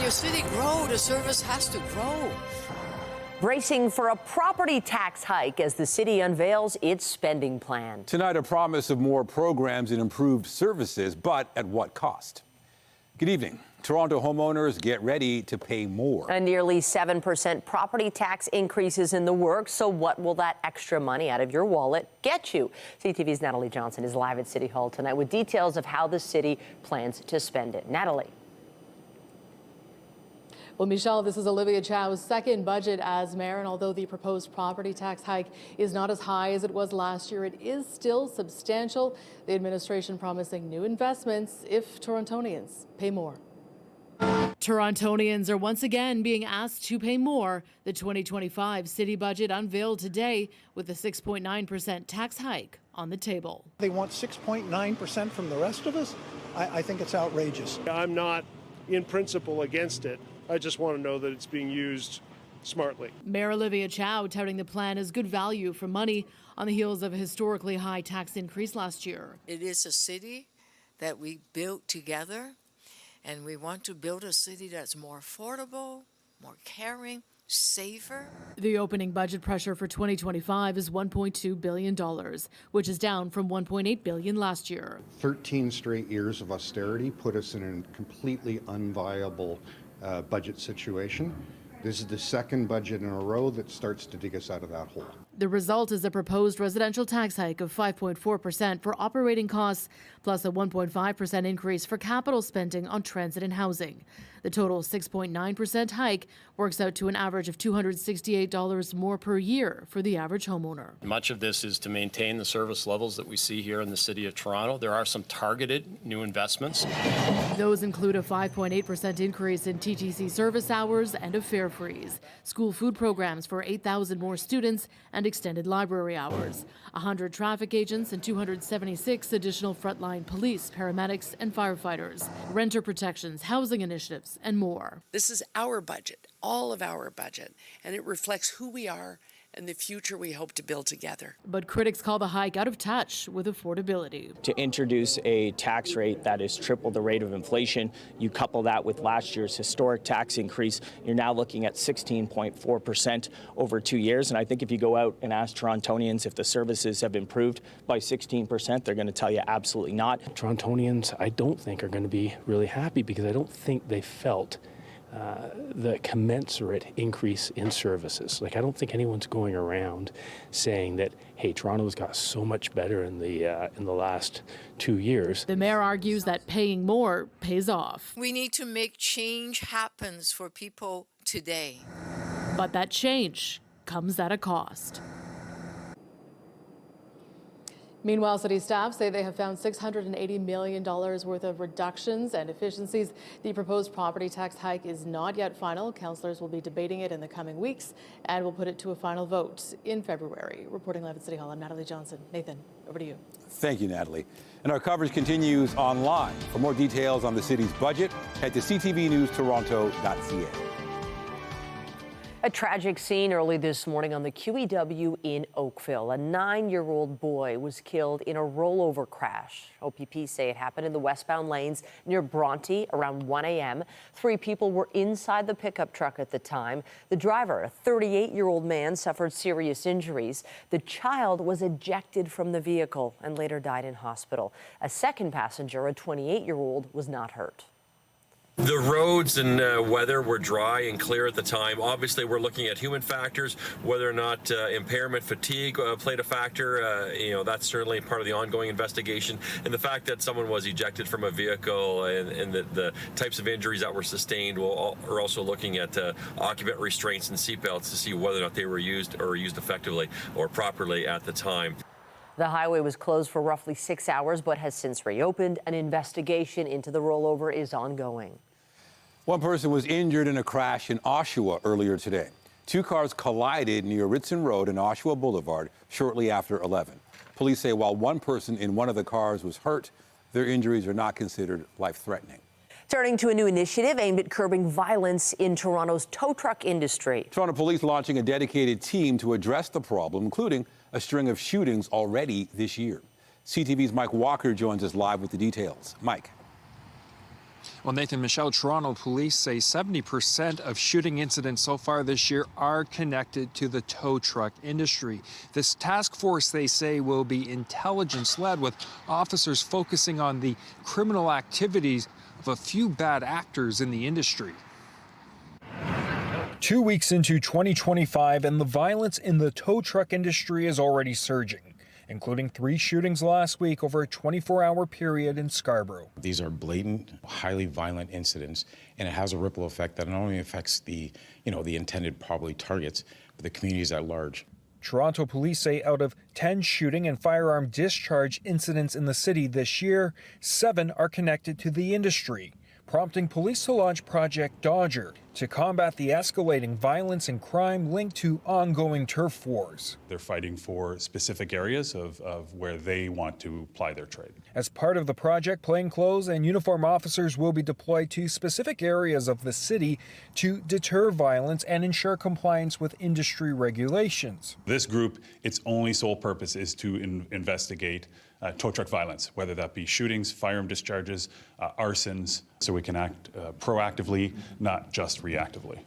your city grow, the service has to grow. Bracing for a property tax hike as the city unveils its spending plan. Tonight, a promise of more programs and improved services, but at what cost? Good evening. Toronto homeowners get ready to pay more. A nearly 7% property tax increase is in the works, so what will that extra money out of your wallet get you? CTV's Natalie Johnson is live at City Hall tonight with details of how the city plans to spend it. Natalie. Well, Michelle, this is Olivia Chow's second budget as mayor, and although the proposed property tax hike is not as high as it was last year, it is still substantial. The administration promising new investments if Torontonians pay more. Torontonians are once again being asked to pay more. The 2025 city budget unveiled today with a 6.9% tax hike on the table. They want 6.9% from the rest of us? I think it's outrageous. I'm not in principle against it. I just want to know that it's being used smartly. Mayor Olivia Chow touting the plan as good value for money on the heels of a historically high tax increase last year. It is a city that we built together, and we want to build a city that's more affordable, more caring, safer. The opening budget pressure for 2025 is $1.2 billion, which is down from $1.8 billion last year. 13 straight years of austerity put us in a completely unviable budget situation. This is the second budget in a row that starts to dig us out of that hole. The result is a proposed residential tax hike of 5.4% for operating costs, plus a 1.5% increase for capital spending on transit and housing. The total 6.9% hike works out to an average of $268 more per year for the average homeowner. Much of this is to maintain the service levels that we see here in the City of Toronto. There are some targeted new investments. Those include a 5.8% increase in TTC service hours and a fare freeze, school food programs for 8,000 more students, and extended library hours, 100 traffic agents and 276 additional frontline police, paramedics, and firefighters, renter protections, housing initiatives, and more. This is our budget, all of our budget, and it reflects who we are and the future we hope to build together. But critics call the hike out of touch with affordability. To introduce a tax rate that is triple the rate of inflation, you couple that with last year's historic tax increase, you're now looking at 16.4% over 2 years. And I think if you go out and ask Torontonians if the services have improved by 16%, they're going to tell you absolutely not. Torontonians, I don't think, are going to be really happy because I don't think they felt the commensurate increase in services. Like, I don't think anyone's going around saying that, hey, Toronto's got so much better in the last 2 years. The mayor argues that paying more pays off. We need to make change happen for people today. But that change comes at a cost. Meanwhile, city staff say they have found $680 million worth of reductions and efficiencies. The proposed property tax hike is not yet final. Councillors will be debating it in the coming weeks and will put it to a final vote in February. Reporting live at City Hall, I'm Natalie Johnson. Nathan, over to you. Thank you, Natalie. And our coverage continues online. For more details on the city's budget, head to ctvnewstoronto.ca. A tragic scene early this morning on the QEW in Oakville. A 9-year-old boy was killed in a rollover crash. OPP say it happened in the westbound lanes near Bronte around 1 a.m. 3 people were inside the pickup truck at the time. The driver, a 38-year-old man, suffered serious injuries. The child was ejected from the vehicle and later died in hospital. A second passenger, a 28-year-old, was not hurt. The roads and weather were dry and clear at the time. Obviously, we're looking at human factors, whether or not impairment fatigue played a factor. That's certainly part of the ongoing investigation. And the fact that someone was ejected from a vehicle and the types of injuries that were sustained, we're also looking at occupant restraints and seatbelts to see whether or not they were used effectively or properly at the time. The highway was closed for roughly 6 hours, but has since reopened. An investigation into the rollover is ongoing. One person was injured in a crash in Oshawa earlier today. 2 cars collided near Ritson Road and Oshawa Boulevard shortly after 11. Police say while one person in one of the cars was hurt, their injuries are not considered life-threatening. Turning to a new initiative aimed at curbing violence in Toronto's tow truck industry. Toronto Police launching a dedicated team to address the problem, including a string of shootings already this year. CTV's Mike Walker joins us live with the details. Mike. Well, Nathan, Michelle, Toronto police say 70% of shooting incidents so far this year are connected to the tow truck industry. This task force, they say, will be intelligence-led, with officers focusing on the criminal activities of a few bad actors in the industry. 2 weeks into 2025, and the violence in the tow truck industry is already surging, including 3 shootings last week over a 24-hour period in Scarborough. These are blatant, highly violent incidents, and it has a ripple effect that not only affects the intended probably targets, but the communities at large. Toronto police say out of 10 shooting and firearm discharge incidents in the city this year, 7 are connected to the industry, prompting police to launch Project Dodger to combat the escalating violence and crime linked to ongoing turf wars. They're fighting for specific areas of where they want to ply their trade. As part of the project, plainclothes and uniform officers will be deployed to specific areas of the city to deter violence and ensure compliance with industry regulations. This group, its only sole purpose is to investigate tow truck violence, whether that be shootings, firearm discharges, arsons, so we can act proactively, not just reactively.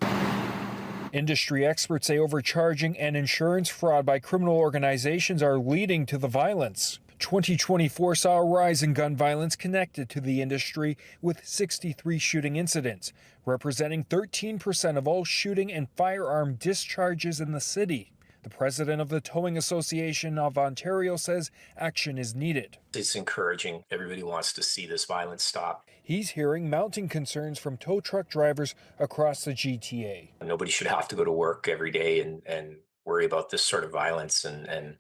Industry experts say overcharging and insurance fraud by criminal organizations are leading to the violence. 2024 saw a rise in gun violence connected to the industry, with 63 shooting incidents, representing 13% of all shooting and firearm discharges in the city. The president of the Towing Association of Ontario says action is needed. It's encouraging. Everybody wants to see this violence stop. He's hearing mounting concerns from tow truck drivers across the GTA. Nobody should have to go to work every day and worry about this sort of violence and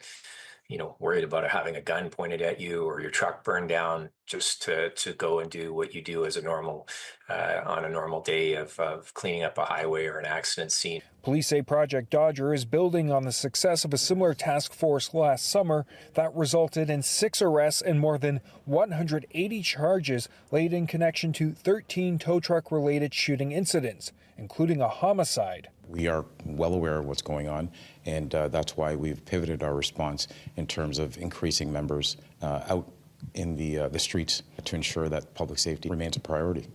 worried about having a gun pointed at you or your truck burned down just to go and do what you do as a normal on a normal day of cleaning up a highway or an accident scene. Police say Project Dodger is building on the success of a similar task force last summer that resulted in 6 arrests and more than 180 charges laid in connection to 13 tow truck related shooting incidents, including a homicide. We are well aware of what's going on, and that's why we've pivoted our response in terms of increasing members out in the streets to ensure that public safety remains a priority.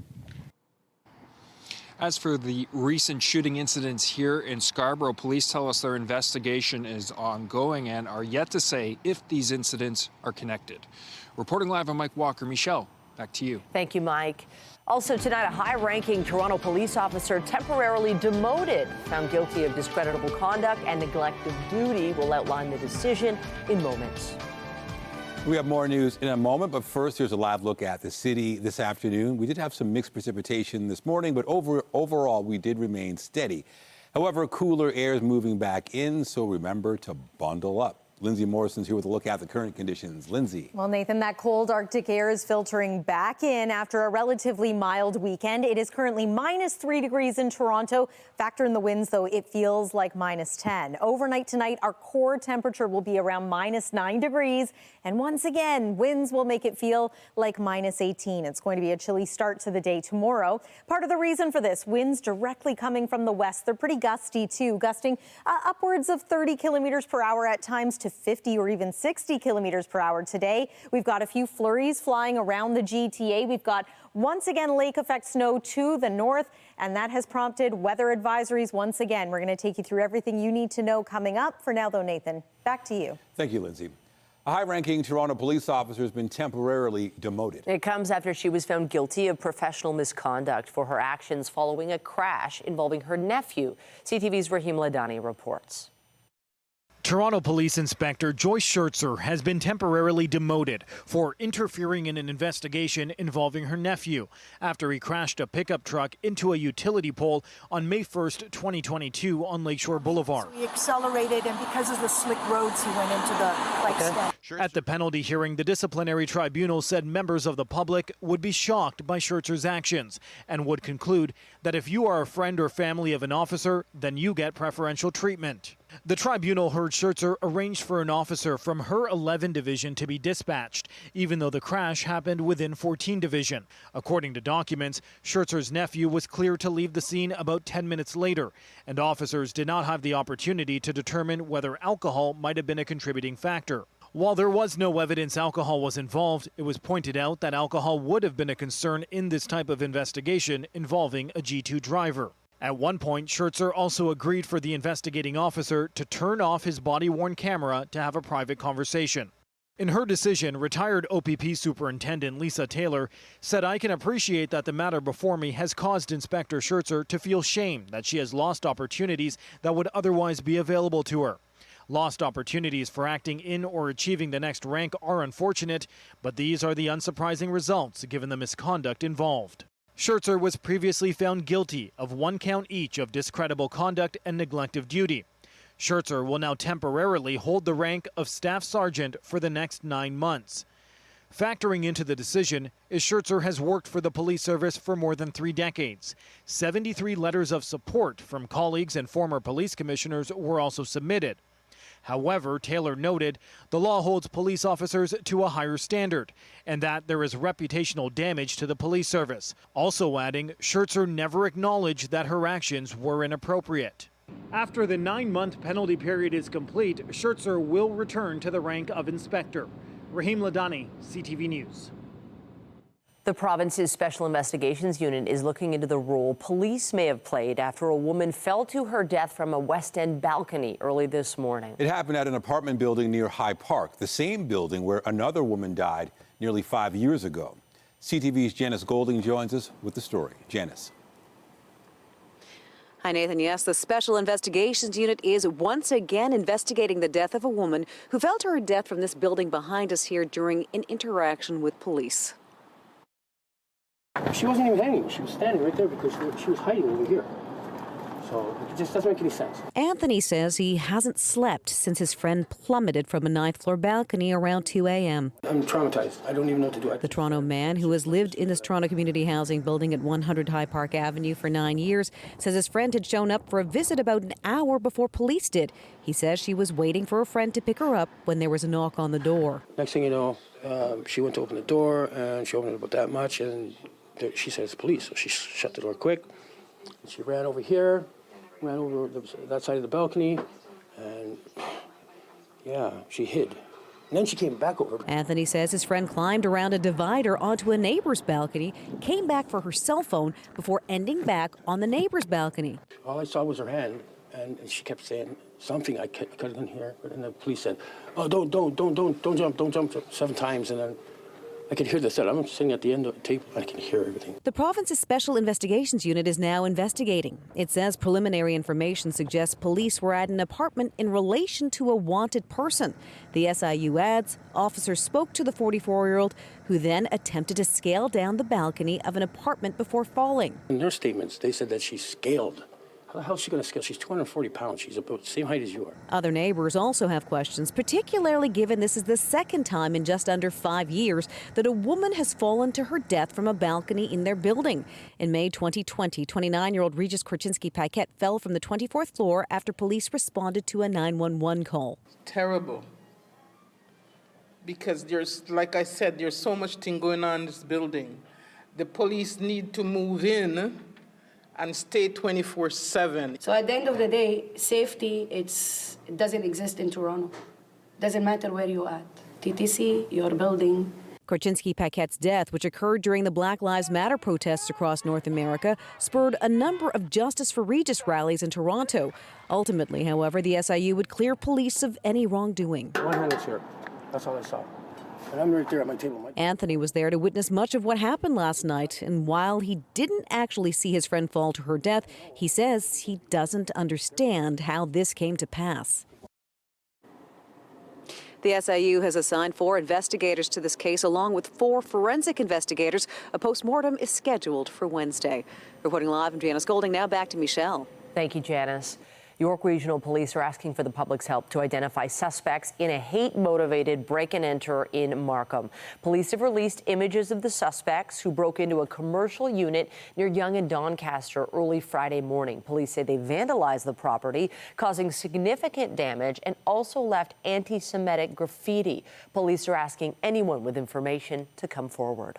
As for the recent shooting incidents here in Scarborough, police tell us their investigation is ongoing and are yet to say if these incidents are connected. Reporting live, I'm Mike Walker. Michelle, back to you. Thank you, Mike. Also tonight, a high-ranking Toronto police officer temporarily demoted, found guilty of discreditable conduct and neglect of duty. We'll outline the decision in moments. We have more news in a moment, but first, here's a live look at the city this afternoon. We did have some mixed precipitation this morning, but overall, we did remain steady. However, cooler air is moving back in, so remember to bundle up. Lindsay Morrison's here with a look at the current conditions. Lindsay. Well, Nathan, that cold Arctic air is filtering back in after a relatively mild weekend. It is currently -3 degrees in Toronto. Factor in the winds, though, it feels like -10. Overnight tonight, our core temperature will be around -9 degrees. And once again, winds will make it feel like -18. It's going to be a chilly start to the day tomorrow. Part of the reason for this, winds directly coming from the west. They're pretty gusty, too, gusting upwards of 30 kilometers per hour at times to 50 or even 60 kilometers per hour today. We've got a few flurries flying around the GTA. We've got, once again, lake effect snow to the north, and that has prompted weather advisories once again. We're going to take you through everything you need to know coming up. For now, though, Nathan, back to you. Thank you, Lindsay. A high-ranking Toronto police officer has been temporarily demoted. It comes after she was found guilty of professional misconduct for her actions following a crash involving her nephew. CTV's Rahim Ladani reports. Toronto Police Inspector Joyce Schertzer has been temporarily demoted for interfering in an investigation involving her nephew after he crashed a pickup truck into a utility pole on May 1st, 2022 on Lakeshore Boulevard. So he accelerated, and because of the slick roads, he went into the stand. At the penalty hearing, the disciplinary tribunal said members of the public would be shocked by Schertzer's actions and would conclude that if you are a friend or family of an officer, then you get preferential treatment. The tribunal heard Schertzer arranged for an officer from her 11 division to be dispatched, even though the crash happened within 14 division. According to documents, Schertzer's nephew was cleared to leave the scene about 10 minutes later, and officers did not have the opportunity to determine whether alcohol might have been a contributing factor. While there was no evidence alcohol was involved, it was pointed out that alcohol would have been a concern in this type of investigation involving a G2 driver. At one point, Schertzer also agreed for the investigating officer to turn off his body-worn camera to have a private conversation. In her decision, retired OPP Superintendent Lisa Taylor said, "I can appreciate that the matter before me has caused Inspector Schertzer to feel shame that she has lost opportunities that would otherwise be available to her. Lost opportunities for acting in or achieving the next rank are unfortunate, but these are the unsurprising results given the misconduct involved." Schertzer was previously found guilty of 1 count each of discreditable conduct and neglect of duty. Schertzer will now temporarily hold the rank of Staff Sergeant for the next 9 months. Factoring into the decision is Schertzer has worked for the police service for more than 3 decades. 73 letters of support from colleagues and former police commissioners were also submitted. However, Taylor noted the law holds police officers to a higher standard and that there is reputational damage to the police service. Also adding, Schertzer never acknowledged that her actions were inappropriate. After the 9-month penalty period is complete, Schertzer will return to the rank of inspector. Rahim Ladani, CTV News. The province's Special Investigations Unit is looking into the role police may have played after a woman fell to her death from a West End balcony early this morning. It happened at an apartment building near High Park, the same building where another woman died nearly 5 years ago. CTV's Janice Golding joins us with the story. Janice. Hi, Nathan. Yes, the Special Investigations Unit is once again investigating the death of a woman who fell to her death from this building behind us here during an interaction with police. She wasn't even hanging. She was standing right there because she was hiding over here. So it just doesn't make any sense. Anthony says he hasn't slept since his friend plummeted from a 9th-floor balcony around 2 a.m. I'm traumatized. I don't even know what to do. The Toronto man, who has lived in this Toronto community housing building at 100 High Park Avenue for 9 years, says his friend had shown up for a visit about an hour before police did. He says she was waiting for a friend to pick her up when there was a knock on the door. Next thing you know, she went to open the door, and she opened it about that much, and she said it's police. So she shut the door quick. And she ran over here, ran over that side of the balcony, and yeah, she hid. And then she came back over. Anthony says his friend climbed around a divider onto a neighbor's balcony, came back for her cell phone before ending back on the neighbor's balcony. All I saw was her hand, and she kept saying something I couldn't hear. And the police said, "Oh, don't jump 7 times," and then I could hear the set. I'm sitting at the end of the tape. I can hear everything. The province's Special Investigations Unit is now investigating. It says preliminary information suggests police were at an apartment in relation to a wanted person. The SIU adds officers spoke to the 44-year-old who then attempted to scale down the balcony of an apartment before falling. In their statements, they said that she scaled. How the hell is she going to scale? She's 240 pounds. She's about the same height as you are. Other neighbors also have questions, particularly given this is the second time in just under 5 years that a woman has fallen to her death from a balcony in their building. In May 2020, 29-year-old Regis Korchinski-Paquette fell from the 24th floor after police responded to a 911 call. Terrible. Because like I said, there's so much thing going on in this building. The police need to move in and stay 24/7. So at the end of the day, safety, it doesn't exist in Toronto. Doesn't matter where you're at. TTC, your building. Korchinski-Paquette's death, which occurred during the Black Lives Matter protests across North America, spurred a number of Justice for Regis rallies in Toronto. Ultimately, however, the SIU would clear police of any wrongdoing. One hand is here. That's all I saw. And I'm right there at my table. Anthony was there to witness much of what happened last night, and while he didn't actually see his friend fall to her death, he says he doesn't understand how this came to pass. The SIU has assigned 4 investigators to this case, along with 4 forensic investigators. A post-mortem is scheduled for Wednesday. Reporting live, I'm Janice Golding. Now back to Michelle. Thank you, Janice. York Regional Police are asking for the public's help to identify suspects in a hate-motivated break-and-enter in Markham. Police have released images of the suspects who broke into a commercial unit near Yonge and Doncaster early Friday morning. Police say they vandalized the property, causing significant damage, and also left anti-Semitic graffiti. Police are asking anyone with information to come forward.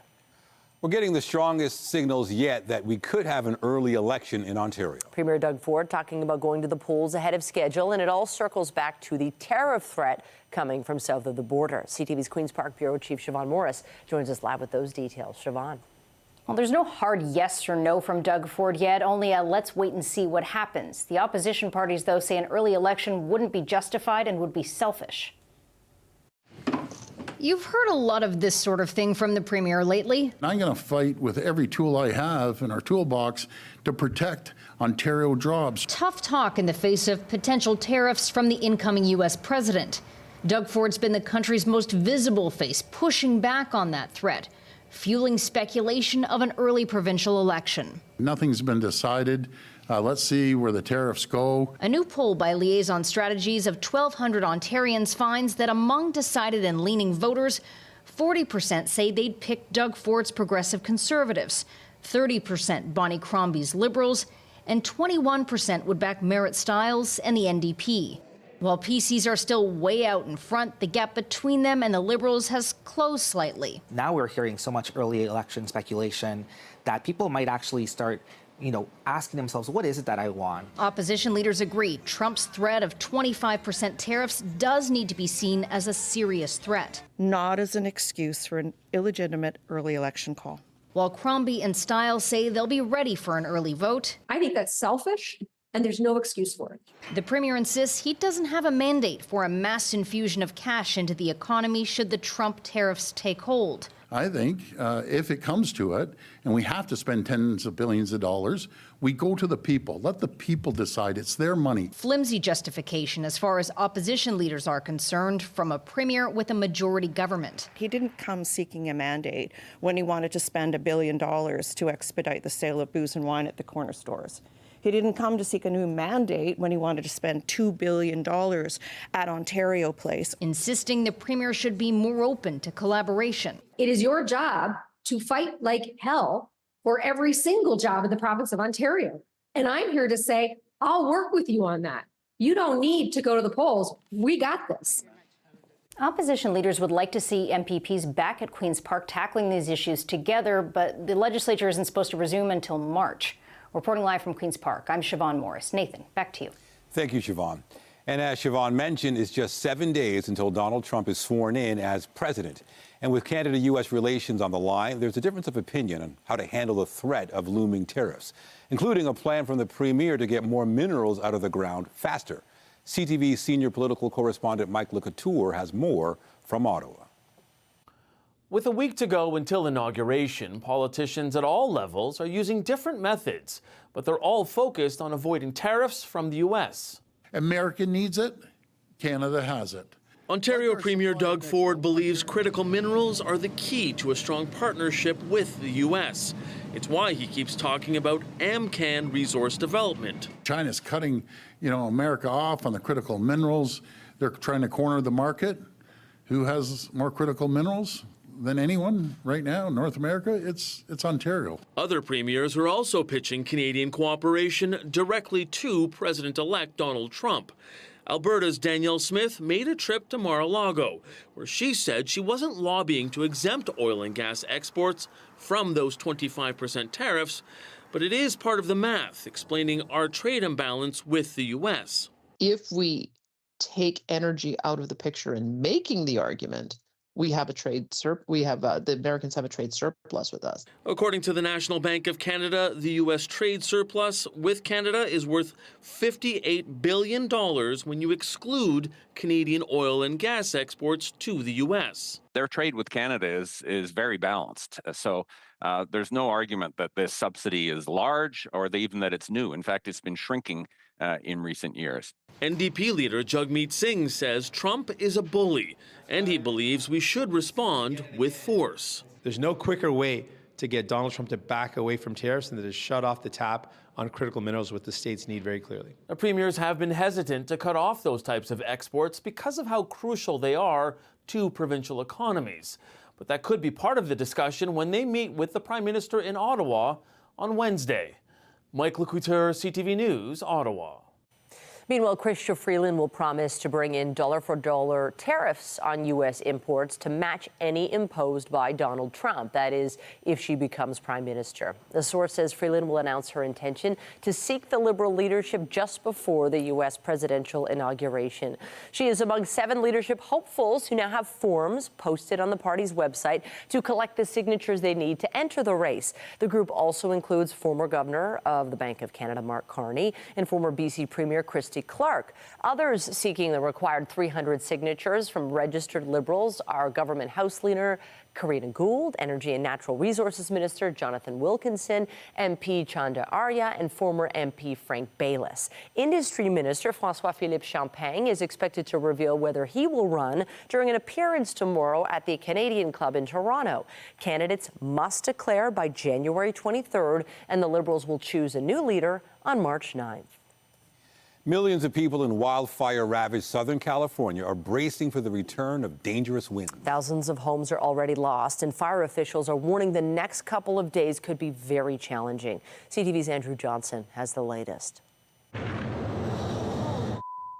We're getting the strongest signals yet that we could have an early election in Ontario. Premier Doug Ford talking about going to the polls ahead of schedule, and it all circles back to the tariff threat coming from south of the border. CTV's Queen's Park Bureau Chief Siobhan Morris joins us live with those details. Siobhan. Well, there's no hard yes or no from Doug Ford yet, only a let's wait and see what happens. The opposition parties, though, say an early election wouldn't be justified and would be selfish. You've heard a lot of this sort of thing from the Premier lately. I'm going to fight with every tool I have in our toolbox to protect Ontario jobs. Tough talk in the face of potential tariffs from the incoming U.S. president. Doug Ford's been the country's most visible face, pushing back on that threat, fueling speculation of an early provincial election. Nothing's been decided. Let's see where the tariffs go. A new poll by Liaison Strategies of 1,200 Ontarians finds that among decided and leaning voters, 40% say they'd pick Doug Ford's Progressive Conservatives, 30% Bonnie Crombie's Liberals, and 21% would back Merritt Stiles and the NDP. While PCs are still way out in front, the gap between them and the Liberals has closed slightly. Now we're hearing so much early election speculation that people might actually start asking themselves, what is it that I want? Opposition leaders agree Trump's threat of 25% tariffs does need to be seen as a serious threat. Not as an excuse for an illegitimate early election call. While Crombie and Stiles say they'll be ready for an early vote. I think that's selfish, and there's no excuse for it. The Premier insists he doesn't have a mandate for a mass infusion of cash into the economy should the Trump tariffs take hold. I think if it comes to it, and we have to spend tens of billions of dollars, we go to the people. Let the people decide. It's their money. Flimsy justification as far as opposition leaders are concerned from a premier with a majority government. He didn't come seeking a mandate when he wanted to spend $1 billion to expedite the sale of booze and wine at the corner stores. He didn't come to seek a new mandate when he wanted to spend $2 billion at Ontario Place. Insisting the Premier should be more open to collaboration. It is your job to fight like hell for every single job in the province of Ontario. And I'm here to say, I'll work with you on that. You don't need to go to the polls. We got this. Opposition leaders would like to see MPPs back at Queen's Park tackling these issues together, but the legislature isn't supposed to resume until March. Reporting live from Queen's Park, I'm Siobhan Morris. Nathan, back to you. Thank you, Siobhan. And as Siobhan mentioned, it's just 7 days until Donald Trump is sworn in as president. And with Canada-U.S. relations on the line, there's a difference of opinion on how to handle the threat of looming tariffs, including a plan from the Premier to get more minerals out of the ground faster. CTV senior political correspondent Mike LeCouture has more from Ottawa. With a week to go until inauguration, politicians at all levels are using different methods, but they're all focused on avoiding tariffs from the U.S. America needs it. Canada has it. Ontario Premier Doug Ford believes critical minerals are the key to a strong partnership with the U.S. It's why he keeps talking about AMCAN resource development. China's cutting, America off on the critical minerals. They're trying to corner the market. Who has more critical minerals than anyone right now in North America? It's Ontario. Other premiers are also pitching Canadian cooperation directly to President-elect Donald Trump. Alberta's Danielle Smith made a trip to Mar-a-Lago, where she said she wasn't lobbying to exempt oil and gas exports from those 25% tariffs, but it is part of the math, explaining our trade imbalance with the U.S. If we take energy out of the picture in making the argument, we have a trade the Americans have a trade surplus with us. According to the National Bank of Canada, the U.S. trade surplus with Canada is worth $58 billion when you exclude Canadian oil and gas exports to the U.S. Their trade with Canada is very balanced. So there's no argument that this subsidy is large or even that it's new. In fact, it's been shrinking in recent years. NDP leader Jagmeet Singh says Trump is a bully, and he believes we should respond with force. There's no quicker way to get Donald Trump to back away from tariffs than to shut off the tap on critical minerals, what the states need very clearly. Now, premiers have been hesitant to cut off those types of exports because of how crucial they are to provincial economies. But that could be part of the discussion when they meet with the Prime Minister in Ottawa on Wednesday. Mike LeCouture, CTV News, Ottawa. Meanwhile, Chrystia Freeland will promise to bring in dollar-for-dollar tariffs on U.S. imports to match any imposed by Donald Trump. That is, if she becomes prime minister. The source says Freeland will announce her intention to seek the Liberal leadership just before the U.S. presidential inauguration. She is among 7 leadership hopefuls who now have forms posted on the party's website to collect the signatures they need to enter the race. The group also includes former Governor of the Bank of Canada, Mark Carney, and former BC Premier Christy Clark. Others seeking the required 300 signatures from registered Liberals are Government House Leader Karina Gould, Energy and Natural Resources Minister Jonathan Wilkinson, MP Chanda Arya, and former MP Frank Baylis. Industry Minister François-Philippe Champagne is expected to reveal whether he will run during an appearance tomorrow at the Canadian Club in Toronto. Candidates must declare by January 23rd, and the Liberals will choose a new leader on March 9th. Millions of people in wildfire-ravaged Southern California are bracing for the return of dangerous winds. Thousands of homes are already lost, and fire officials are warning the next couple of days could be very challenging. CTV's Andrew Johnson has the latest.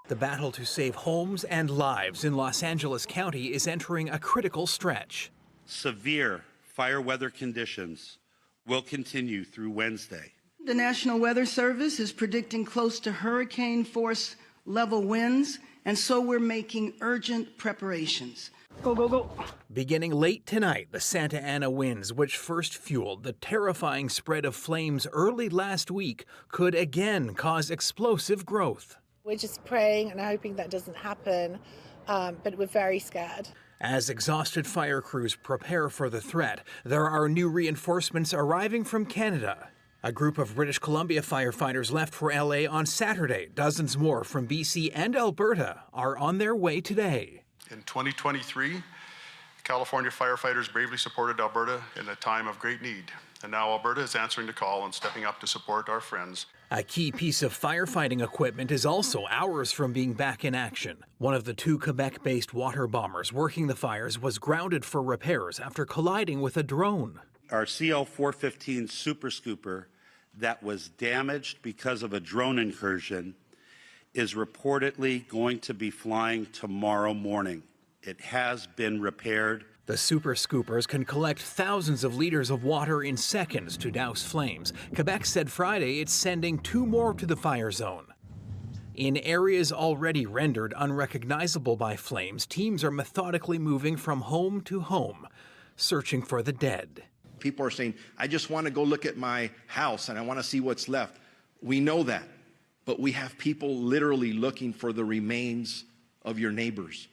The battle to save homes and lives in Los Angeles County is entering a critical stretch. Severe fire weather conditions will continue through Wednesday. The National Weather Service is predicting close to hurricane force level winds, and so we're making urgent preparations. Go, go, go. Beginning late tonight, the Santa Ana winds, which first fueled the terrifying spread of flames early last week, could again cause explosive growth. We're just praying and hoping that doesn't happen, but we're very scared. As exhausted fire crews prepare for the threat, there are new reinforcements arriving from Canada. A group of British Columbia firefighters left for LA on Saturday. Dozens more from BC and Alberta are on their way today. In 2023, California firefighters bravely supported Alberta in a time of great need. And now Alberta is answering the call and stepping up to support our friends. A key piece of firefighting equipment is also hours from being back in action. One of the 2 Quebec-based water bombers working the fires was grounded for repairs after colliding with a drone. Our CL-415 Super Scooper that was damaged because of a drone incursion is reportedly going to be flying tomorrow morning. It has been repaired. The Super Scoopers can collect thousands of liters of water in seconds to douse flames. Quebec said Friday it's sending 2 more to the fire zone. In areas already rendered unrecognizable by flames, teams are methodically moving from home to home, searching for the dead. People are saying, I just want to go look at my house and I want to see what's left. We know that, but we have people literally looking for the remains of your neighbors.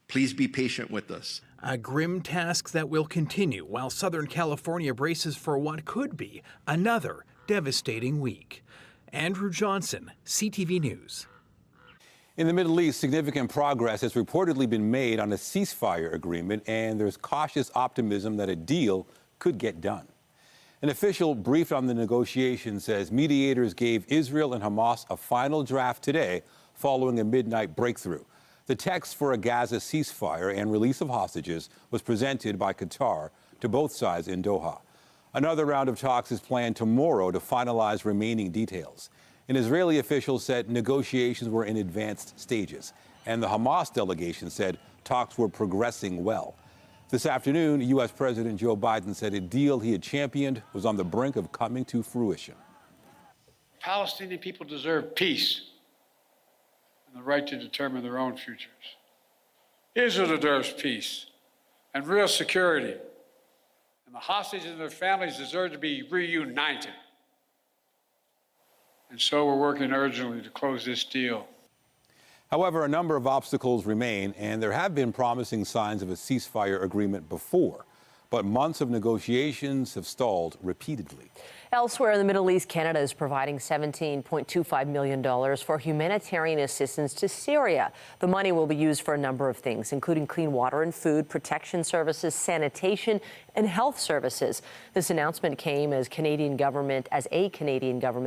Please be patient with us. A grim task that will continue while Southern California braces for what could be another devastating week. Andrew Johnson, CTV News. In the Middle East, significant progress has reportedly been made on a ceasefire agreement, and there's cautious optimism that a deal could get done. An official briefed on the negotiations says mediators gave Israel and Hamas a final draft today following a midnight breakthrough. The text for a Gaza ceasefire and release of hostages was presented by Qatar to both sides in Doha. Another round of talks is planned tomorrow to finalize remaining details. An Israeli official said negotiations were in advanced stages, and the Hamas delegation said talks were progressing well. This afternoon, U.S. President Joe Biden said a deal he had championed was on the brink of coming to fruition. Palestinian people deserve peace and the right to determine their own futures. Israel deserves peace and real security, and the hostages and their families deserve to be reunited. And so we're working urgently to close this deal. However, a number of obstacles remain, and there have been promising signs of a ceasefire agreement before. But months of negotiations have stalled repeatedly. Elsewhere in the Middle East, Canada is providing $17.25 million for humanitarian assistance to Syria. The money will be used for a number of things, including clean water and food, protection services, sanitation, and health services. This announcement came as a Canadian government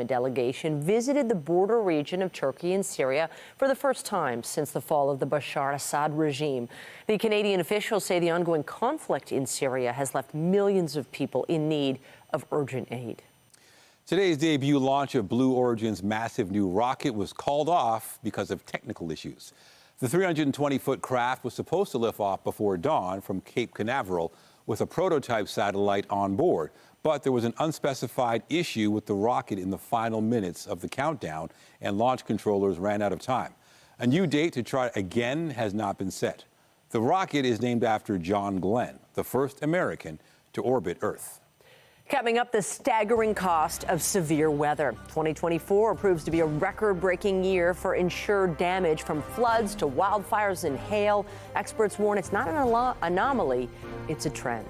delegation visited the border region of Turkey and Syria for the first time since the fall of the Bashar Assad regime. The Canadian officials say the ongoing conflict in Syria has left millions of people in need of urgent aid. Today's debut launch of Blue Origin's massive new rocket was called off because of technical issues. The 320-foot craft was supposed to lift off before dawn from Cape Canaveral with a prototype satellite on board. But there was an unspecified issue with the rocket in the final minutes of the countdown, and launch controllers ran out of time. A new date to try again has not been set. The rocket is named after John Glenn, the first American to orbit Earth. Coming up, the staggering cost of severe weather. 2024 proves to be a record-breaking year for insured damage from floods to wildfires and hail. Experts warn it's not an anomaly, it's a trend.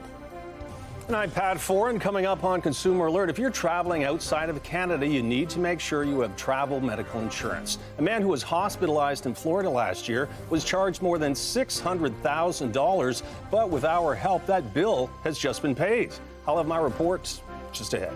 And I'm Pat Foran. Coming up on Consumer Alert, if you're traveling outside of Canada, you need to make sure you have travel medical insurance. A man who was hospitalized in Florida last year was charged more than $600,000, but with our help, that bill has just been paid. I'll have my reports just ahead.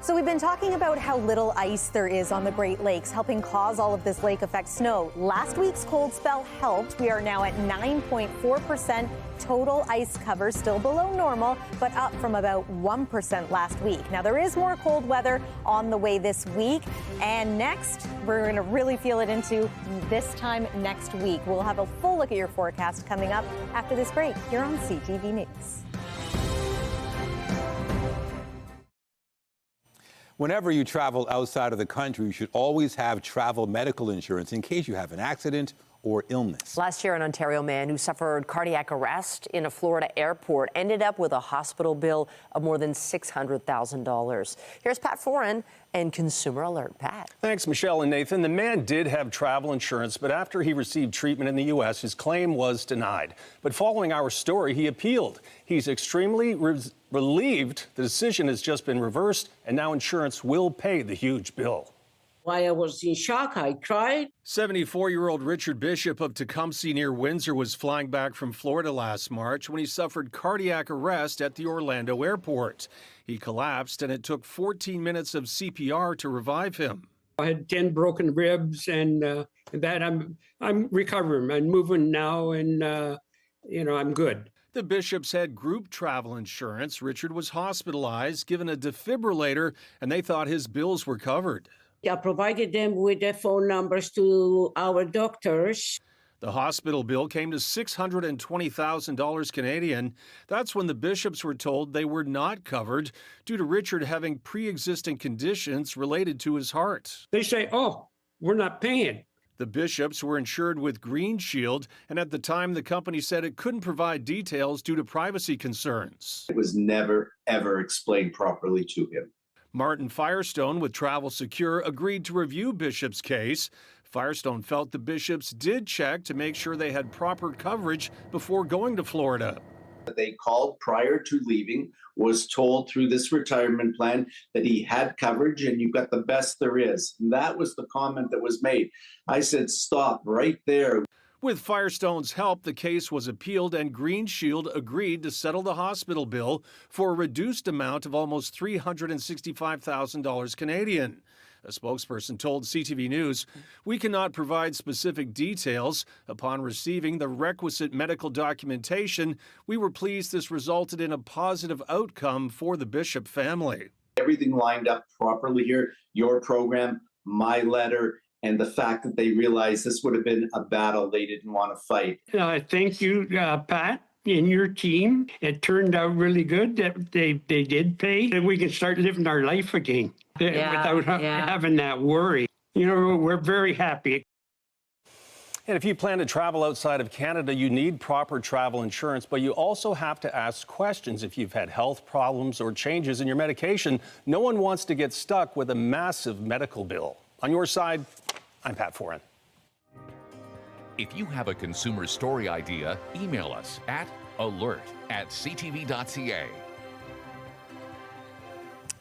So we've been talking about how little ice there is on the Great Lakes, helping cause all of this lake effect snow. Last week's cold spell helped. We are now at 9.4% total ice cover, still below normal, but up from about 1% last week. Now, there is more cold weather on the way this week, and next, we're going to really feel it into this time next week. We'll have a full look at your forecast coming up after this break here on CTV News. Whenever you travel outside of the country, you should always have travel medical insurance in case you have an accident or illness. Last year, an Ontario man who suffered cardiac arrest in a Florida airport ended up with a hospital bill of more than $600,000. Here's Pat Foran and Consumer Alert. Pat. Thanks, Michelle and Nathan. The man did have travel insurance, but after he received treatment in the U.S., his claim was denied. But following our story, he appealed. He's extremely relieved the decision has just been reversed, and now insurance will pay the huge bill. Why I was in shock, I cried. 74-year-old Richard Bishop of Tecumseh near Windsor was flying back from Florida last March when he suffered cardiac arrest at the Orlando airport. He collapsed, and it took 14 minutes of CPR to revive him. I had 10 broken ribs, and that I'm recovering. I'm moving now, and I'm good. The Bishops had group travel insurance. Richard was hospitalized, given a defibrillator, and they thought his bills were covered. I provided them with the phone numbers to our doctors. The hospital bill came to $620,000 Canadian. That's when the Bishops were told they were not covered due to Richard having pre-existing conditions related to his heart. They say, oh, we're not paying. The Bishops were insured with Green Shield, and at the time the company said it couldn't provide details due to privacy concerns. It was never, ever explained properly to him. Martin Firestone with Travel Secure agreed to review Bishop's case. Firestone felt the Bishops did check to make sure they had proper coverage before going to Florida. They called prior to leaving, was told through this retirement plan that he had coverage and you got the best there is. And that was the comment that was made. I said, stop right there. With Firestone's help, the case was appealed and Green Shield agreed to settle the hospital bill for a reduced amount of almost $365,000 Canadian. A spokesperson told CTV News, "We cannot provide specific details. Upon receiving the requisite medical documentation, we were pleased this resulted in a positive outcome for the Bishop family." Everything lined up properly here, your program, my letter, and the fact that they realized this would have been a battle they didn't want to fight. Thank you, Pat, and your team. It turned out really good that they did pay, and we can start living our life again without having that worry. We're very happy. And if you plan to travel outside of Canada, you need proper travel insurance, but you also have to ask questions if you've had health problems or changes in your medication. No one wants to get stuck with a massive medical bill. On your side, I'm Pat Foran. If you have a consumer story idea, email us at alert@ctv.ca.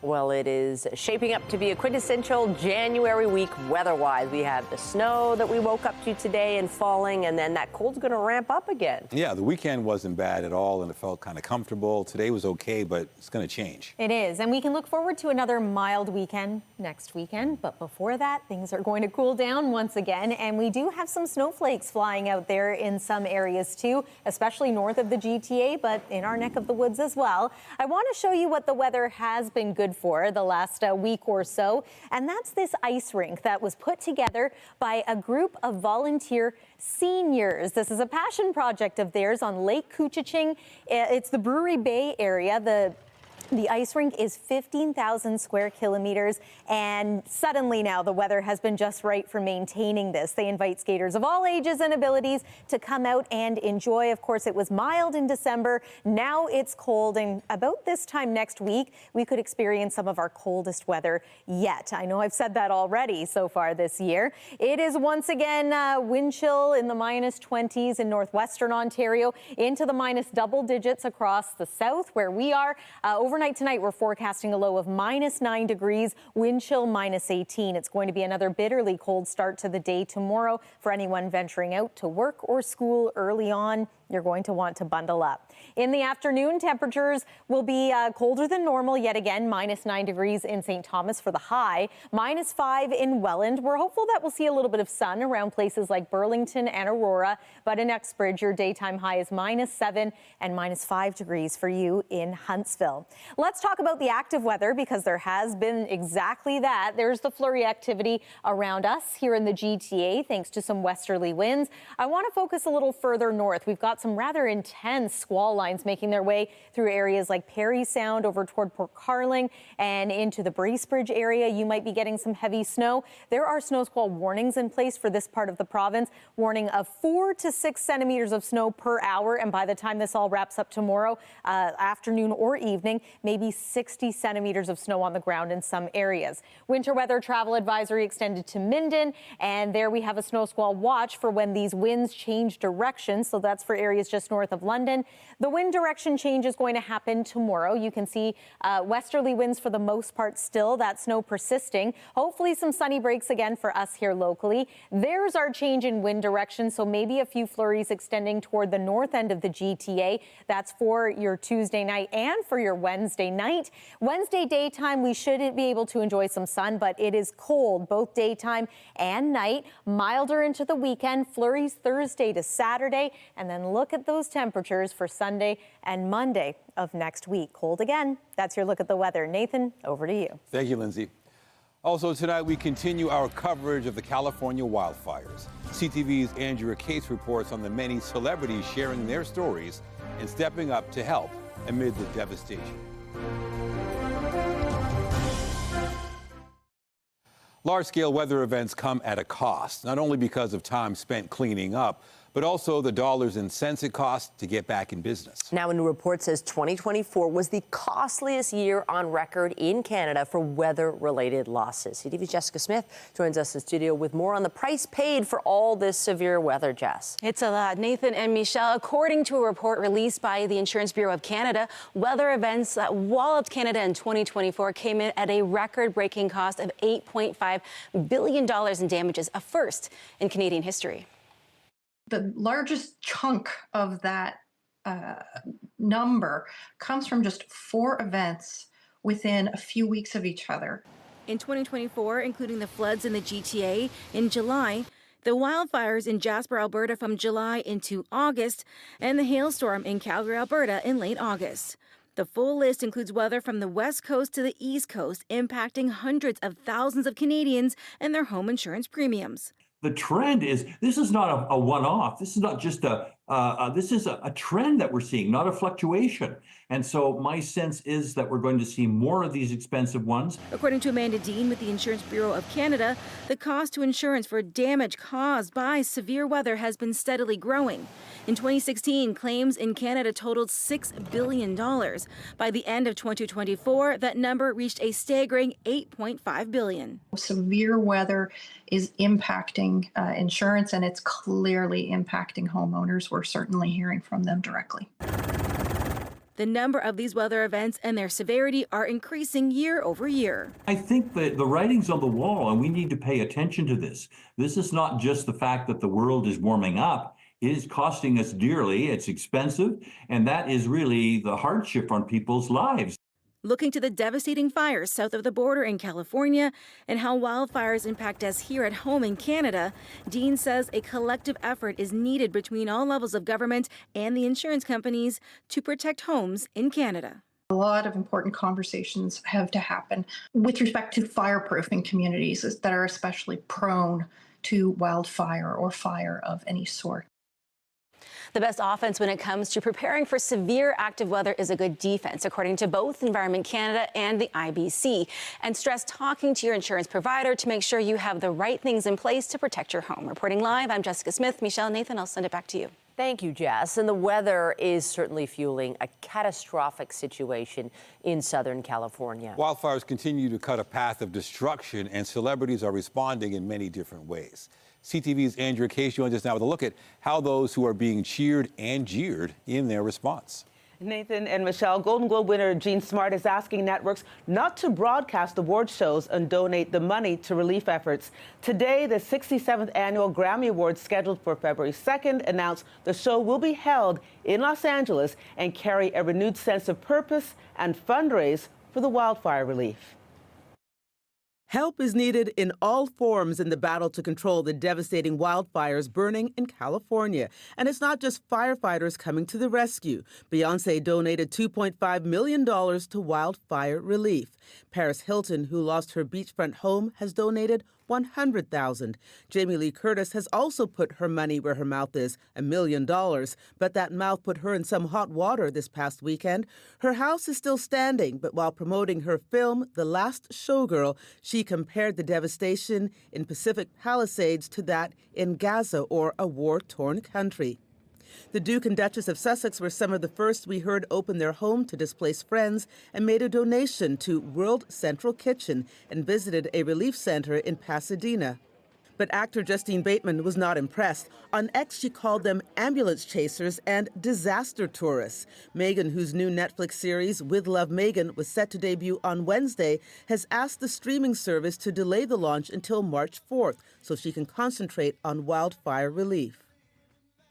Well, it is shaping up to be a quintessential January week weather-wise. We have the snow that we woke up to today and falling, and then that cold's going to ramp up again. Yeah, the weekend wasn't bad at all, and it felt kind of comfortable. Today was okay, but it's going to change. It is, and we can look forward to another mild weekend next weekend. But before that, things are going to cool down once again, and we do have some snowflakes flying out there in some areas too, especially north of the GTA, but in our neck of the woods as well. I want to show you what the weather has been good for the last week or so. And that's this ice rink that was put together by a group of volunteer seniors. This is a passion project of theirs on Lake Couchiching. It's the Brewery Bay area. The ice rink is 15,000 square kilometers, and suddenly now the weather has been just right for maintaining this. They invite skaters of all ages and abilities to come out and enjoy. Of course, it was mild in December. Now it's cold, and about this time next week, we could experience some of our coldest weather yet. I know I've said that already so far this year. It is once again wind chill in the minus 20s in northwestern Ontario, into the minus double digits across the south where we are. Overnight tonight, we're forecasting a low of minus 9 degrees, wind chill minus 18. It's going to be another bitterly cold start to the day tomorrow for anyone venturing out to work or school early on. You're going to want to bundle up. In the afternoon, temperatures will be colder than normal yet again, minus 9 degrees in St. Thomas for the high, minus 5 in Welland. We're hopeful that we'll see a little bit of sun around places like Burlington and Aurora, but in Uxbridge, your daytime high is minus 7 and minus 5 degrees for you in Huntsville. Let's talk about the active weather, because there has been exactly that. There's the flurry activity around us here in the GTA, thanks to some westerly winds. I want to focus a little further north. We've got some rather intense squall lines making their way through areas like Parry Sound over toward Port Carling and into the Bracebridge area. You might be getting some heavy snow. There are snow squall warnings in place for this part of the province, warning of 4 to 6 centimeters of snow per hour. And by the time this all wraps up tomorrow afternoon or evening, maybe 60 centimeters of snow on the ground in some areas. Winter weather travel advisory extended to Minden, and there we have a snow squall watch for when these winds change direction. So that's for areas just north of London. The wind direction change is going to happen tomorrow. You can see westerly winds for the most part still, that snow persisting. Hopefully some sunny breaks again for us here locally. There's our change in wind direction, so maybe a few flurries extending toward the north end of the GTA. That's for your Tuesday night and for your Wednesday night. Wednesday daytime, we should be able to enjoy some sun, but it is cold both daytime and night. Milder into the weekend, flurries Thursday to Saturday, and then look at those temperatures for Sunday and Monday of next week. Cold again. That's your look at the weather. Nathan, over to you. Thank you, Lindsay. Also tonight, we continue our coverage of the California wildfires. CTV's Andrea Case reports on the many celebrities sharing their stories and stepping up to help amid the devastation. Large-scale weather events come at a cost, not only because of time spent cleaning up, but also the dollars and cents it costs to get back in business. Now, a new report says 2024 was the costliest year on record in Canada for weather-related losses. CTV's Jessica Smith joins us in studio with more on the price paid for all this severe weather, Jess. It's a lot. Nathan and Michelle, according to a report released by the Insurance Bureau of Canada, weather events that walloped Canada in 2024 came in at a record-breaking cost of $8.5 billion in damages, a first in Canadian history. The largest chunk of that number comes from just 4 events within a few weeks of each other. In 2024, including the floods in the GTA in July, the wildfires in Jasper, Alberta from July into August, and the hailstorm in Calgary, Alberta in late August. The full list includes weather from the West Coast to the East Coast, impacting hundreds of thousands of Canadians and their home insurance premiums. The trend is, this is not a one-off. This is not just this is a trend that we're seeing, not a fluctuation. And so my sense is that we're going to see more of these expensive ones. According to Amanda Dean with the Insurance Bureau of Canada, the cost to insurance for damage caused by severe weather has been steadily growing. In 2016, claims in Canada totaled $6 billion. By the end of 2024, that number reached a staggering $8.5 billion. Severe weather is impacting insurance, and it's clearly impacting homeowners. We're certainly hearing from them directly. The number of these weather events and their severity are increasing year over year. I think that the writing's on the wall, and we need to pay attention to this. This is not just the fact that the world is warming up. It is costing us dearly. It's expensive, and that is really the hardship on people's lives. Looking to the devastating fires south of the border in California and how wildfires impact us here at home in Canada, Dean says a collective effort is needed between all levels of government and the insurance companies to protect homes in Canada. A lot of important conversations have to happen with respect to fireproofing communities that are especially prone to wildfire or fire of any sort. The best offense when it comes to preparing for severe active weather is a good defense, according to both Environment Canada and the IBC. And stress talking to your insurance provider to make sure you have the right things in place to protect your home. Reporting live, I'm Jessica Smith. Michelle, Nathan, I'll send it back to you. Thank you, Jess. And the weather is certainly fueling a catastrophic situation in Southern California. Wildfires continue to cut a path of destruction, and celebrities are responding in many different ways. CTV's Andrea Case joins us now with a look at how those who are being cheered and jeered in their response. Nathan and Michelle, Golden Globe winner Jean Smart is asking networks not to broadcast award shows and donate the money to relief efforts. Today, the 67th annual Grammy Awards, scheduled for February 2nd, announced the show will be held in Los Angeles and carry a renewed sense of purpose and fundraise for the wildfire relief. Help is needed in all forms in the battle to control the devastating wildfires burning in California. And it's not just firefighters coming to the rescue. Beyoncé donated $2.5 million to wildfire relief. Paris Hilton, who lost her beachfront home, has donated $100,000. Jamie Lee Curtis has also put her money where her mouth is, $1 million. But that mouth put her in some hot water this past weekend. Her house is still standing, but while promoting her film, The Last Showgirl, she compared the devastation in Pacific Palisades to that in Gaza, or a war-torn country. The Duke and Duchess of Sussex were some of the first we heard open their home to displaced friends and made a donation to World Central Kitchen and visited a relief center in Pasadena. But actor Justine Bateman was not impressed. On X, she called them ambulance chasers and disaster tourists. Meghan, whose new Netflix series, With Love Meghan, was set to debut on Wednesday, has asked the streaming service to delay the launch until March 4th so she can concentrate on wildfire relief.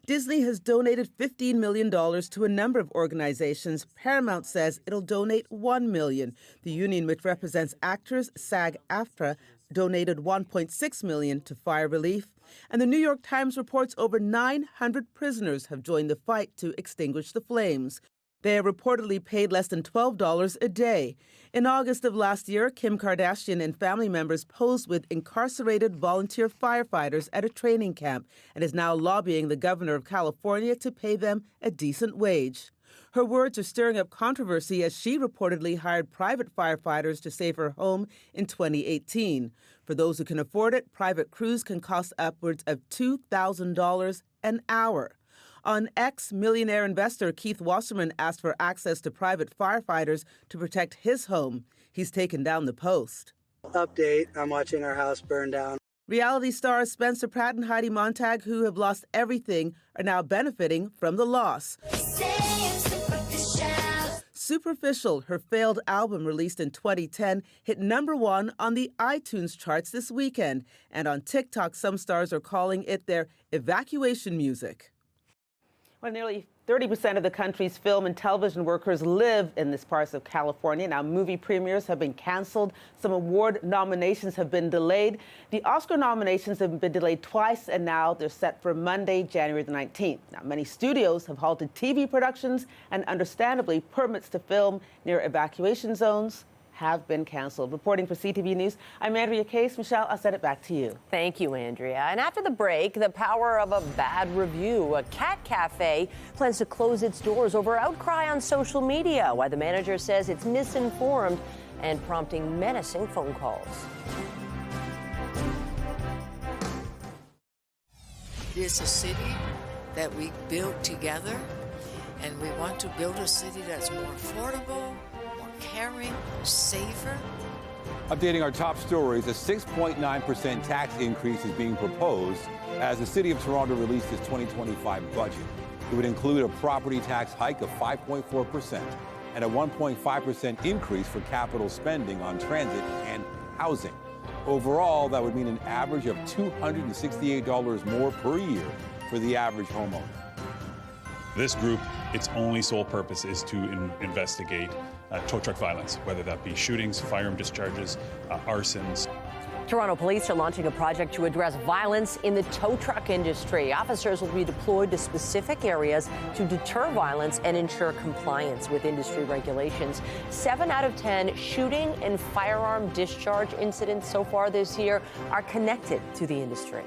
Disney has donated $15 million to a number of organizations. Paramount says it'll donate $1 million. The union, which represents actors, SAG-AFTRA, donated $1.6 million to fire relief. And the New York Times reports over 900 prisoners have joined the fight to extinguish the flames. They are reportedly paid less than $12 a day. In August of last year, Kim Kardashian and family members posed with incarcerated volunteer firefighters at a training camp and is now lobbying the governor of California to pay them a decent wage. Her words are stirring up controversy as she reportedly hired private firefighters to save her home in 2018. For those who can afford it, private crews can cost upwards of $2,000 an hour. On X, millionaire investor Keith Wasserman asked for access to private firefighters to protect his home. He's taken down the post. Update, I'm watching our house burn down. Reality stars Spencer Pratt and Heidi Montag, who have lost everything, are now benefiting from the loss. Superficial, her failed album released in 2010, hit #1 on the iTunes charts this weekend. And on TikTok, some stars are calling it their evacuation music. Well, nearly 30% of the country's film and television workers live in this part of California. Now, movie premieres have been canceled. Some award nominations have been delayed. The Oscar nominations have been delayed twice, and now they're set for Monday, January the 19th. Now, many studios have halted TV productions, and understandably, permits to film near evacuation zones have been canceled. Reporting for CTV News, I'm Andrea Case. Michelle, I'll send it back to you. Thank you, Andrea. And after the break, the power of a bad review. A cat cafe plans to close its doors over outcry on social media, why the manager says it's misinformed and prompting menacing phone calls. It's a city that we built together, and we want to build a city that's more affordable, caring, safer. Updating our top stories, a 6.9% tax increase is being proposed as the City of Toronto released its 2025 budget. It would include a property tax hike of 5.4% and a 1.5% increase for capital spending on transit and housing. Overall, that would mean an average of $268 more per year for the average homeowner. This group, its only sole purpose is to investigate tow truck violence, whether that be shootings, firearm discharges, arsons. Toronto police are launching a project to address violence in the tow truck industry. Officers will be deployed to specific areas to deter violence and ensure compliance with industry regulations. 7 out of 10 shooting and firearm discharge incidents so far this year are connected to the industry.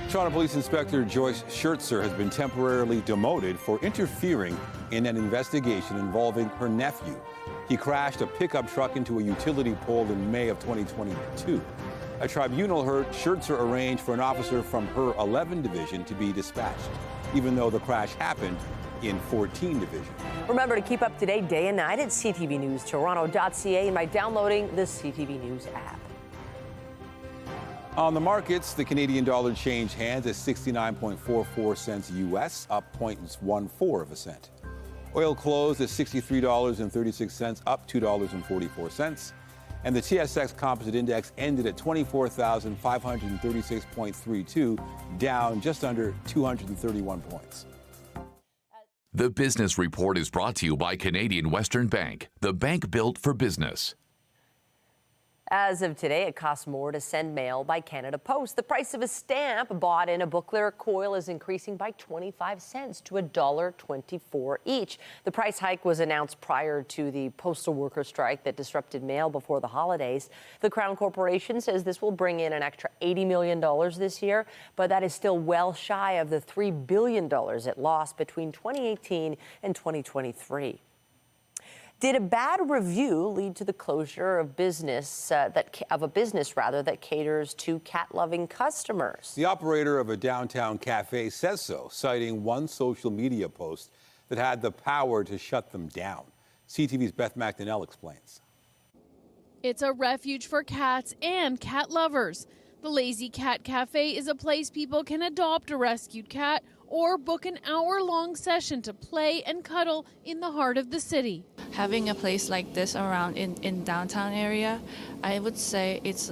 Toronto Police Inspector Joyce Schertzer has been temporarily demoted for interfering in an investigation involving her nephew. He crashed a pickup truck into a utility pole in May of 2022. A tribunal heard Schertzer arranged for an officer from her 11 division to be dispatched, even though the crash happened in 14 division. Remember to keep up to date day and night at ctvnewstoronto.ca and by downloading the CTV News app. On the markets, the Canadian dollar changed hands at 69.44 cents U.S., up 0.14 of a cent. Oil closed at $63.36, up $2.44. And the TSX Composite Index ended at 24,536.32, down just under 231 points. The Business Report is brought to you by Canadian Western Bank, the bank built for business. As of today, it costs more to send mail by Canada Post. The price of a stamp bought in a booklet or coil is increasing by 25 cents to $1.24 each. The price hike was announced prior to the postal worker strike that disrupted mail before the holidays. The Crown Corporation says this will bring in an extra $80 million this year, but that is still well shy of the $3 billion it lost between 2018 and 2023. Did a bad review lead to the closure of a business that caters to cat-loving customers? The operator of a downtown cafe says so, citing one social media post that had the power to shut them down. CTV's Beth McDonnell explains. It's a refuge for cats and cat lovers. The Lazy Cat Cafe is a place people can adopt a rescued cat or book an hour-long session to play and cuddle in the heart of the city. Having a place like this around in downtown area, I would say it's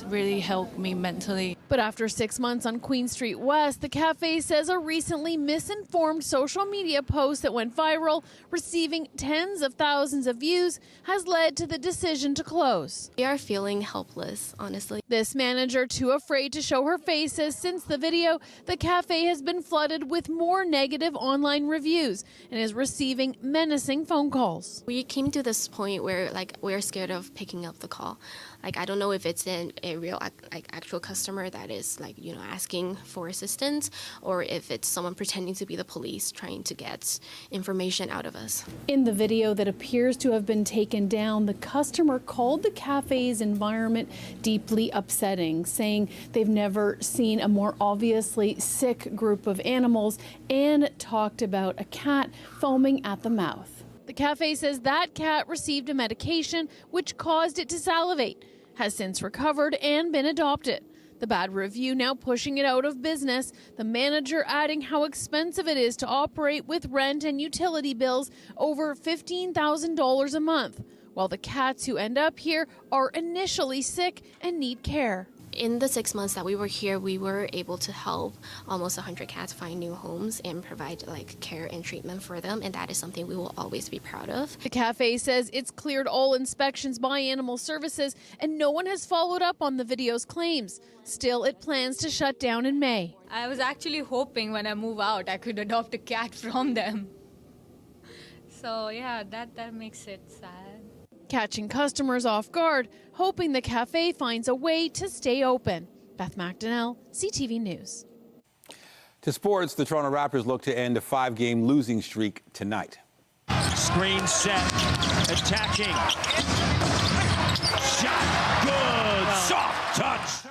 really helped me mentally. But after 6 months on Queen Street West, the cafe says a recently misinformed social media post that went viral, receiving tens of thousands of views, has led to the decision to close. We are feeling helpless, honestly. This manager, too afraid to show her face, says since the video, the cafe has been flooded with more negative online reviews and is receiving menacing phone calls. We came to this point where we're scared of picking up the call. I don't know if it's a real actual customer that is asking for assistance, or if it's someone pretending to be the police trying to get information out of us. In the video that appears to have been taken down, the customer called the cafe's environment deeply upsetting, saying they've never seen a more obviously sick group of animals, and talked about a cat foaming at the mouth. The cafe says that cat received a medication which caused it to salivate, has since recovered and been adopted. The bad review now pushing it out of business, the manager adding how expensive it is to operate with rent and utility bills over $15,000 a month, while the cats who end up here are initially sick and need care. In the 6 months that we were here, we were able to help almost 100 cats find new homes and provide care and treatment for them, and that is something we will always be proud of. The cafe says it's cleared all inspections by Animal Services and no one has followed up on the video's claims. Still, it plans to shut down in May. I was actually hoping when I move out I could adopt a cat from them. So yeah, that makes it sad. Catching customers off guard, hoping the cafe finds a way to stay open. Beth McDonnell, CTV News. To sports, the Toronto Raptors look to end a 5-game losing streak tonight. Screen set, attacking. Shot, good, soft touch.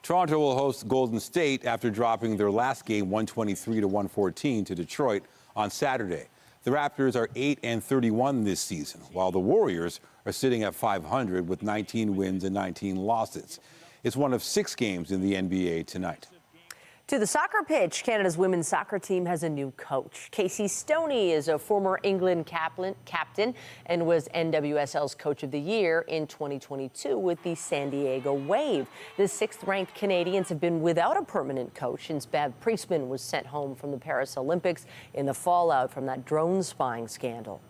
Toronto will host Golden State after dropping their last game 123-114 to Detroit on Saturday. The Raptors are 8-31 this season, while the Warriors are sitting at 500 with 19 wins and 19 losses. It's one of 6 games in the NBA tonight. To the soccer pitch, Canada's women's soccer team has a new coach. Casey Stoney is a former England captain and was NWSL's Coach of the Year in 2022 with the San Diego Wave. The 6th-ranked Canadians have been without a permanent coach since Bev Priestman was sent home from the Paris Olympics in the fallout from that drone spying scandal.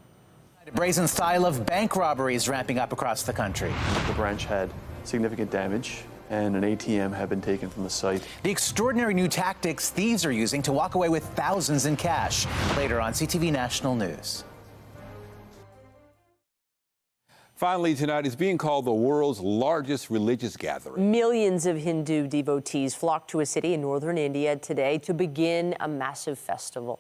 A brazen style of bank robbery is ramping up across the country. The branch head significant damage, and an ATM have been taken from the site. The extraordinary new tactics thieves are using to walk away with thousands in cash. Later on CTV National News. Finally, tonight is being called the world's largest religious gathering. Millions of Hindu devotees flocked to a city in northern India today to begin a massive festival.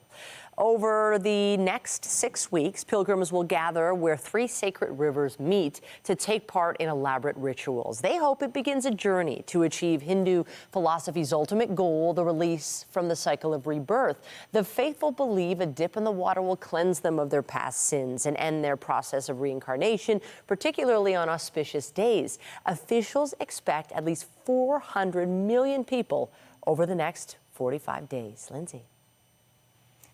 Over the next 6 weeks, pilgrims will gather where 3 sacred rivers meet to take part in elaborate rituals. They hope it begins a journey to achieve Hindu philosophy's ultimate goal, the release from the cycle of rebirth. The faithful believe a dip in the water will cleanse them of their past sins and end their process of reincarnation, particularly on auspicious days. Officials expect at least 400 million people over the next 45 days. Lindsay.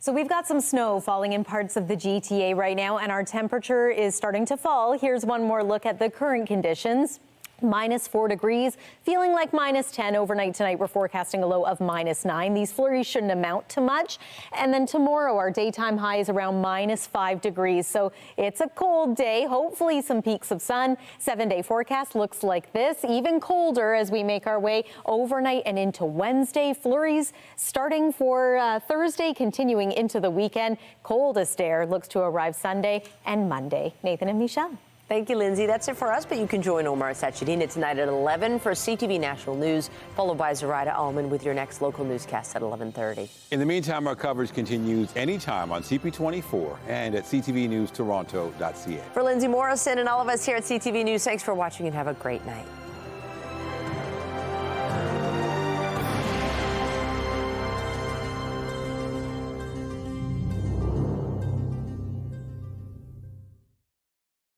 So we've got some snow falling in parts of the GTA right now, and our temperature is starting to fall. Here's one more look at the current conditions. -4 degrees, feeling like -10 overnight tonight. We're forecasting a low of -9. These flurries shouldn't amount to much. And then tomorrow, our daytime high is around -5 degrees. So it's a cold day, hopefully some peaks of sun. 7-day forecast looks like this, even colder as we make our way overnight and into Wednesday. Flurries starting for Thursday, continuing into the weekend. Coldest air looks to arrive Sunday and Monday. Nathan and Michelle. Thank you, Lindsay. That's it for us, but you can join Omar Sachedina tonight at 11 for CTV National News, followed by Zoraida Allman with your next local newscast at 11:30. In the meantime, our coverage continues anytime on CP24 and at ctvnewstoronto.ca. For Lindsay Morrison and all of us here at CTV News, thanks for watching and have a great night.